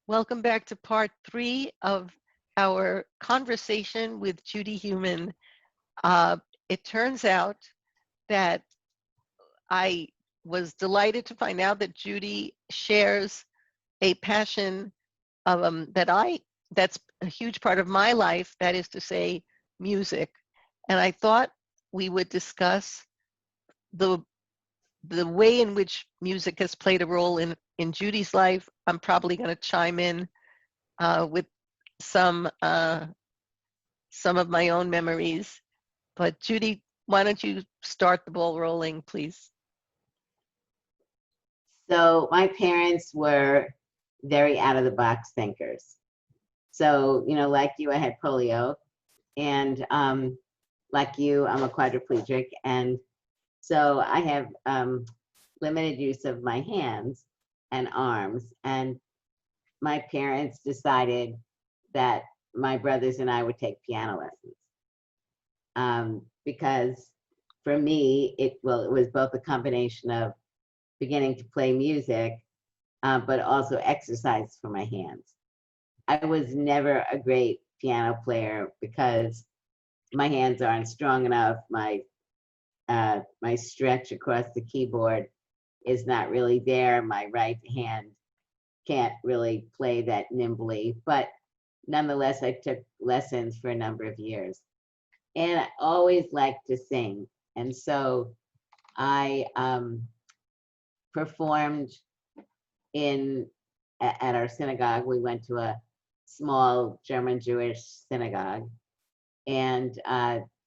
Welcome back to part 3 of our conversation with Judy Heumann. It turns out that I was delighted to find out that Judy shares a passion of that's a huge part of my life, that is to say, music. And I thought we would discuss the the way in which music has played a role in Judy's life. I'm probably going to chime in with some uh, some of my own memories. But Judy, why don't you start the ball rolling, please? So my parents were very out of the box thinkers. So, like you, I had polio, and like you, I'm a quadriplegic. And so I have limited use of my hands and arms. And my parents decided that my brothers and I would take piano lessons. Because for me, it was both a combination of beginning to play music, but also exercise for my hands. I was never a great piano player because my hands aren't strong enough. My stretch across the keyboard is not really there. My right hand can't really play that nimbly, but nonetheless, I took lessons for a number of years. And I always liked to sing. And so I performed at our synagogue. We went to a small German Jewish synagogue, and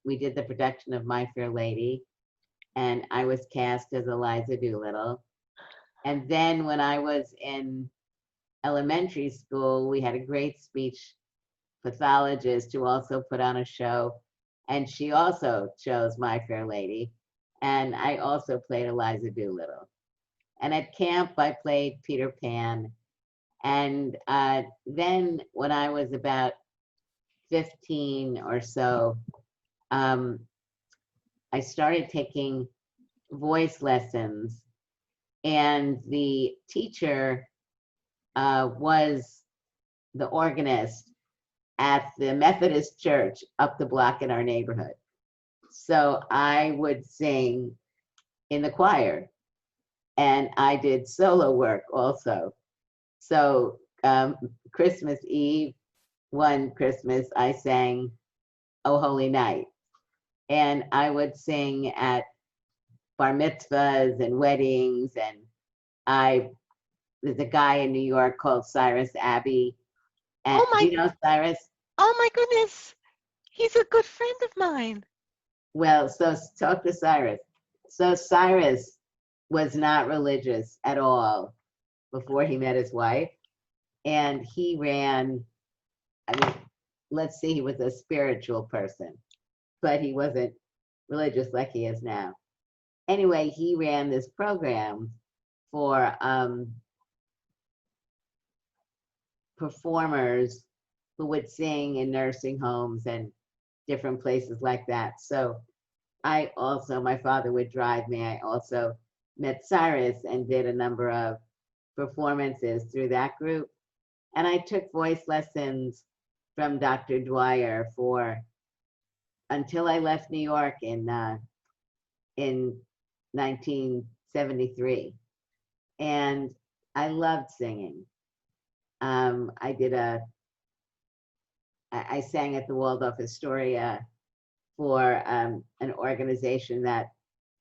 we did the production of My Fair Lady, and I was cast as Eliza Doolittle. And then when I was in elementary school, we had a great speech pathologist who also put on a show, and she also chose My Fair Lady, and I also played Eliza Doolittle. And at camp, I played Peter Pan. And then when I was about 15 or so, I started taking voice lessons. And the teacher was the organist at the Methodist church up the block in our neighborhood. So I would sing in the choir, and I did solo work also. So Christmas Eve, one Christmas, I sang "O Holy Night," and I would sing at bar mitzvahs and weddings. And there's a guy in New York called Cyrus Abbey. And Oh do my, you know Cyrus? oh my goodness, he's a good friend of mine. Well, so talk to Cyrus. So Cyrus was not religious at all before he met his wife. And he ran, I mean, let's see, he was a spiritual person, but he wasn't religious like he is now. Anyway, he ran this program for performers who would sing in nursing homes and different places like that. So my father would drive me. I also met Cyrus and did a number of performances through that group. And I took voice lessons from Dr. Dwyer until I left New York in 1973. And I loved singing. I sang at the Waldorf Astoria for an organization that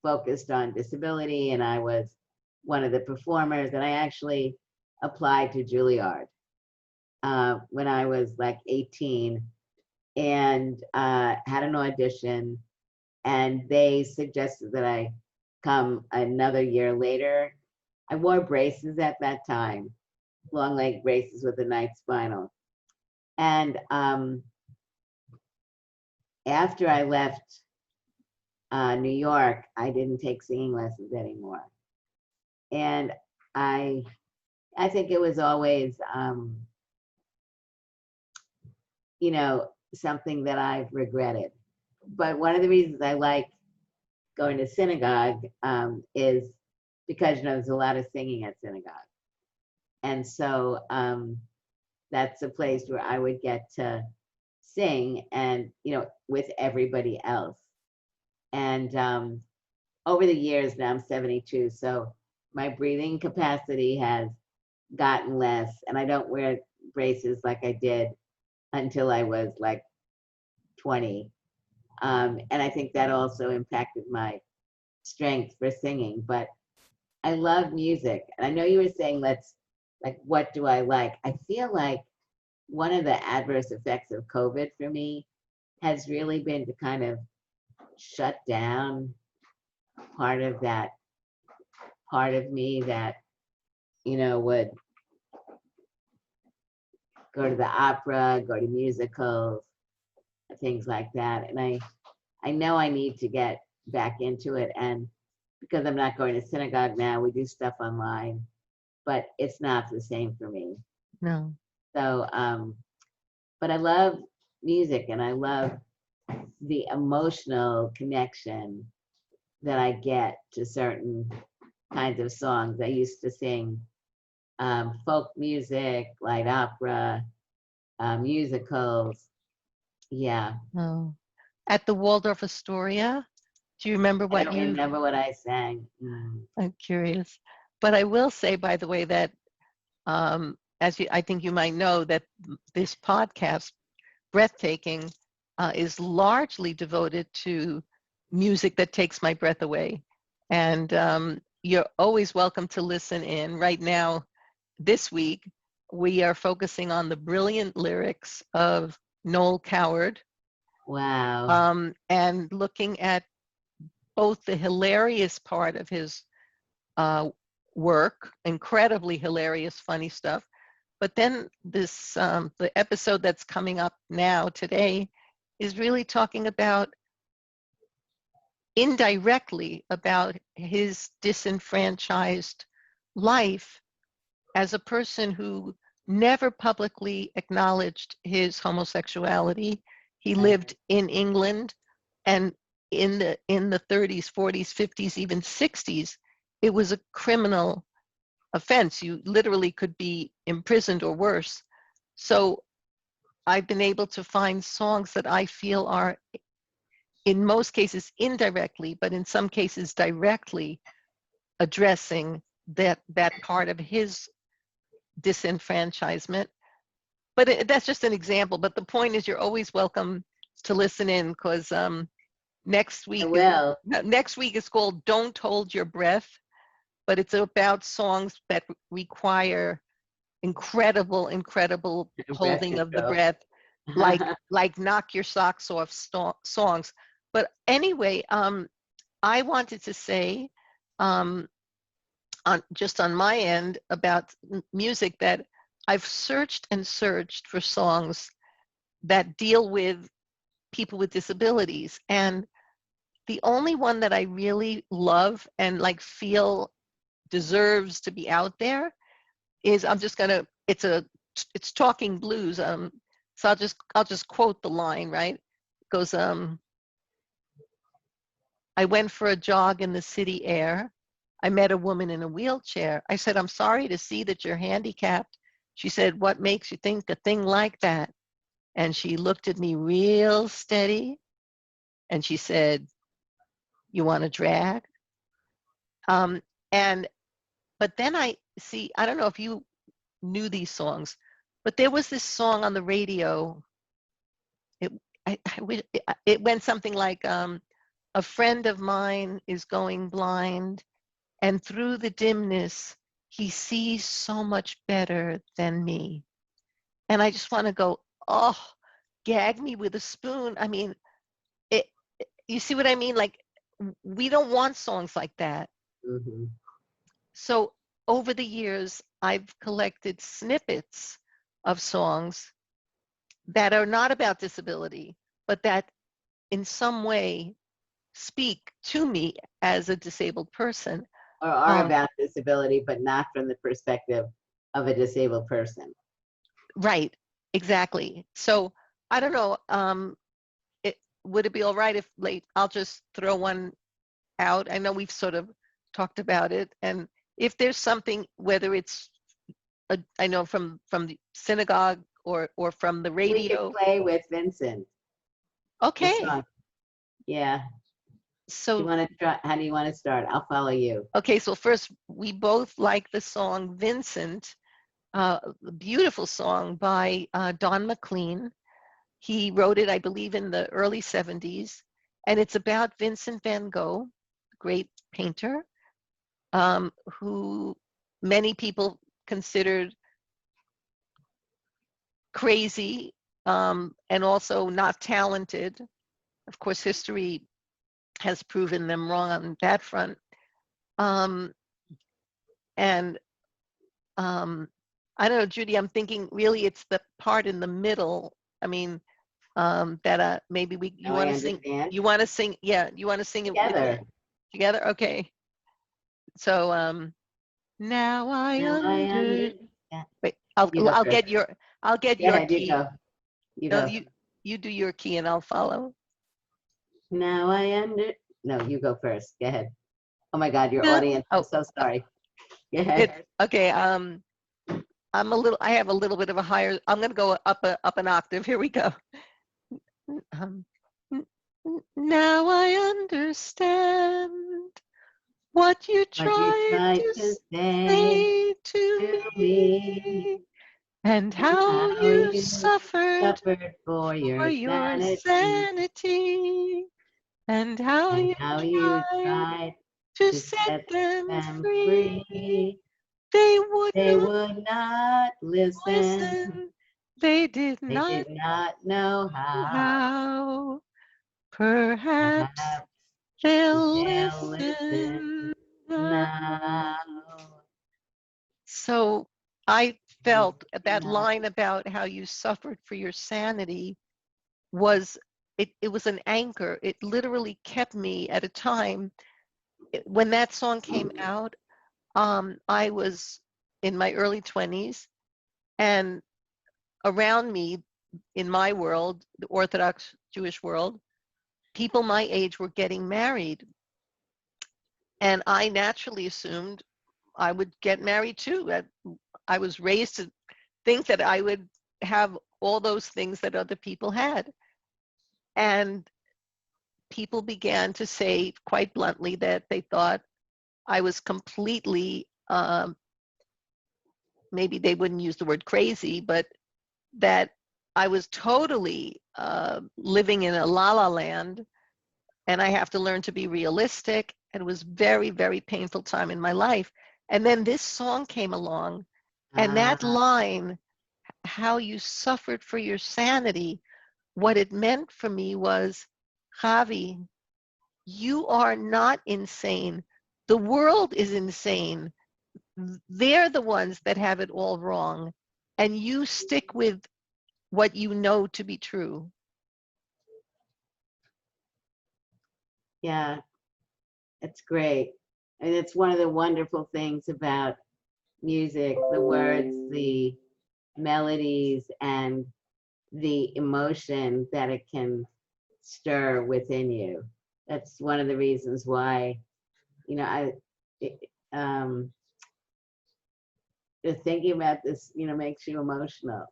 focused on disability, and I was one of the performers. And I actually applied to Juilliard when I was like 18, and had an audition, and they suggested that I come another year later. I wore braces at that time, long leg braces with a night spinal. And after I left New York, I didn't take singing lessons anymore. And I think it was always, something that I've regretted. But one of the reasons I like going to synagogue is because, there's a lot of singing at synagogue. And so that's a place where I would get to sing and, with everybody else. And over the years, now I'm 72, so my breathing capacity has gotten less, and I don't wear braces like I did until I was like 20. And I think that also impacted my strength for singing. But I love music. And I know you were saying, what do I like? I feel like one of the adverse effects of COVID for me has really been to kind of shut down part of that part of me that, would go to the opera, go to musicals, things like that. And I know I need to get back into it. And because I'm not going to synagogue now, we do stuff online, but it's not the same for me. No. So, but I love music, and I love the emotional connection that I get to certain kinds of songs. I used to sing folk music, light opera, musicals. Yeah. No. At the Waldorf Astoria, do you remember I what don't you? remember what I sang. I'm curious, but I will say, by the way, that I think you might know that this podcast, Breathtaking, is largely devoted to music that takes my breath away. And you're always welcome to listen in. Right now, this week, we are focusing on the brilliant lyrics of Noel Coward, Wow. and looking at both the hilarious part of his work, incredibly hilarious, funny stuff. But then the episode that's coming up now today is really talking about indirectly about his disenfranchised life as a person who never publicly acknowledged his homosexuality. He Right. lived in England, and in the 30s, 40s, 50s, even 60s, it was a criminal offense. You literally could be imprisoned or worse. So I've been able to find songs that I feel are, in most cases, indirectly, but in some cases directly addressing that part of his disenfranchisement. But that's just an example. But the point is, you're always welcome to listen in, because next I week will. is called "Don't Hold Your Breath," but it's about songs that require incredible Breath holding of the control. breath, like "Knock Your Socks Off" songs. But anyway, I wanted to say, um, on my end, about music, that I've searched and searched for songs that deal with people with disabilities, and the only one that I really love and like feel deserves to be out there is, it's talking blues. So I'll just quote the line, right? It goes, I went for a jog in the city air. I met a woman in a wheelchair. I said, I'm sorry to see that you're handicapped. She said, what makes you think a thing like that? And she looked at me real steady, and she said, you want to drag? Um, and but then I don't know if you knew these songs, but there was this song on the radio. It it went something like, a friend of mine is going blind, and through the dimness, he sees so much better than me. And I just want to go, oh, gag me with a spoon. I mean, it, you see what I mean? Like, we don't want songs like that. Hmm. So over the years, I've collected snippets of songs that are not about disability, but that in some way speak to me as a disabled person. Or are Um, about disability, but not from the perspective of a disabled person. right, exactly. So I don't know. Would it be all right if late? I'll just throw one out. I know we've sort of talked about it, and if there's something, whether it's I know from the synagogue or from the We could radio. play with Vincent the Okay. song. Yeah. Do you So want to try? How do you want to start? I'll follow you. okay, so first we both like the song Vincent, a beautiful song by Don McLean. He wrote it, I believe, in the early 70s, and it's about Vincent van Gogh, great painter, who many people considered crazy, and also not talented. Of course, history has proven them wrong on that front. Um, and I don't know, Judy, I'm thinking really it's the part in the middle. I mean, that maybe you Now I want to sing, understand. yeah, you want to sing it with me Together. together? Okay. So, now I Now I under, understand. wait, You go I'll first. get Go your ahead. You key. go. You No, go. you do your key and I'll follow. Now I under. No, you go first. Go ahead. Oh my God, your No. audience. I'm Oh, so sorry. Go it, ahead. okay. I have a little bit of a higher, I'm going to go up an octave. Here we go. Um, now I understand what you What you tried tried to to say say to to me, me, and and how how you you suffered suffered for for your your sanity, sanity, and how and you how you tried tried to to set set them them free. free. They would They not would not listen. listen. They did They not did not know know how. how. Perhaps Perhaps they'll they'll listen listen now. now. So I felt that Now. line about how you suffered for your sanity was it was an anchor. It literally kept me at a time when that song came out. I was in my early 20s, and around me in my world, the Orthodox Jewish world, people my age were getting married. And I naturally assumed I would get married too. I was raised to think that I would have all those things that other people had. And people began to say quite bluntly that they thought I was completely, maybe they wouldn't use the word crazy, but that I was totally living in a la la land, and I have to learn to be realistic. And it was very, very painful time in my life. And then this song came along, and that Ah, line, how you suffered for your sanity, what it meant for me was, Javi, you are not insane. The world is insane. They're the ones that have it all wrong. And you stick with what you know to be true. yeah, it's great. And it's one of the wonderful things about music, the words, the melodies, and the emotion that it can stir within you. That's one of the reasons why, you know, it, um, just thinking about this, makes you emotional,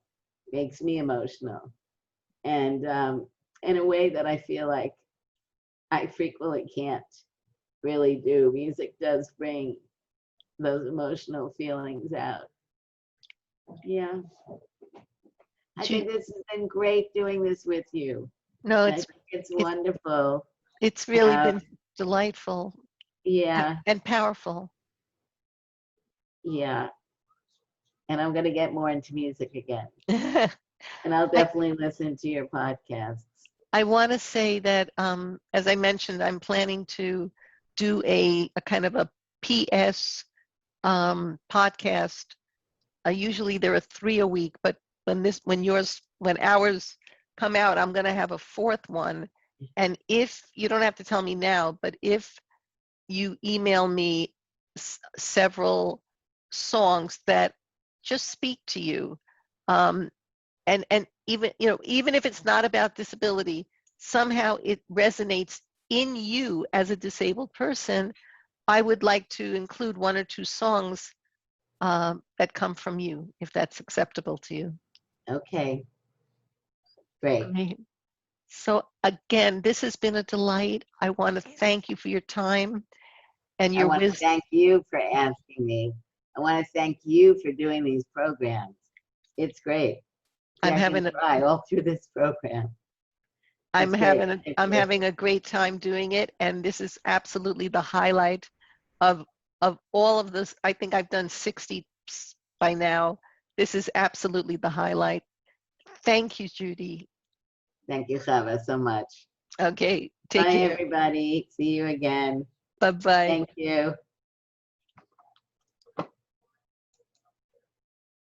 makes me emotional. And in a way that I feel like I frequently can't really do. Music does bring those emotional feelings out. Yeah. I think this has been great doing this with you. No, I think it's it's wonderful. it's really Uh, been delightful yeah, and powerful. yeah. And I'm going to get more into music again. I And I'll definitely listen to your podcasts. I want to say that, as I mentioned, I'm planning to do a kind of a PS podcast. Usually there are 3 a week, but when ours come out, I'm going to have a fourth one. And if you don't have to tell me now, but if you email me several songs that just speak to you, um, and even even if it's not about disability, somehow it resonates in you as a disabled person, I would like to include 1 or 2 songs that come from you, if that's acceptable to you. Okay, great. Great. So again, this has been a delight. I want to thank you for your time and I your want to wisdom. thank you for asking me. I want to thank you for doing these programs. It's great. See, I'm I can having a, cry all through this program. I'm It's great. having a, Thank I'm you. having a great time doing it, and this is absolutely the highlight of all of this. I think I've done 60 by now. This is absolutely the highlight. Thank you, Judy. Thank you, Chava, so much. Okay, take Bye, care. everybody. See you again. Bye bye. Thank you.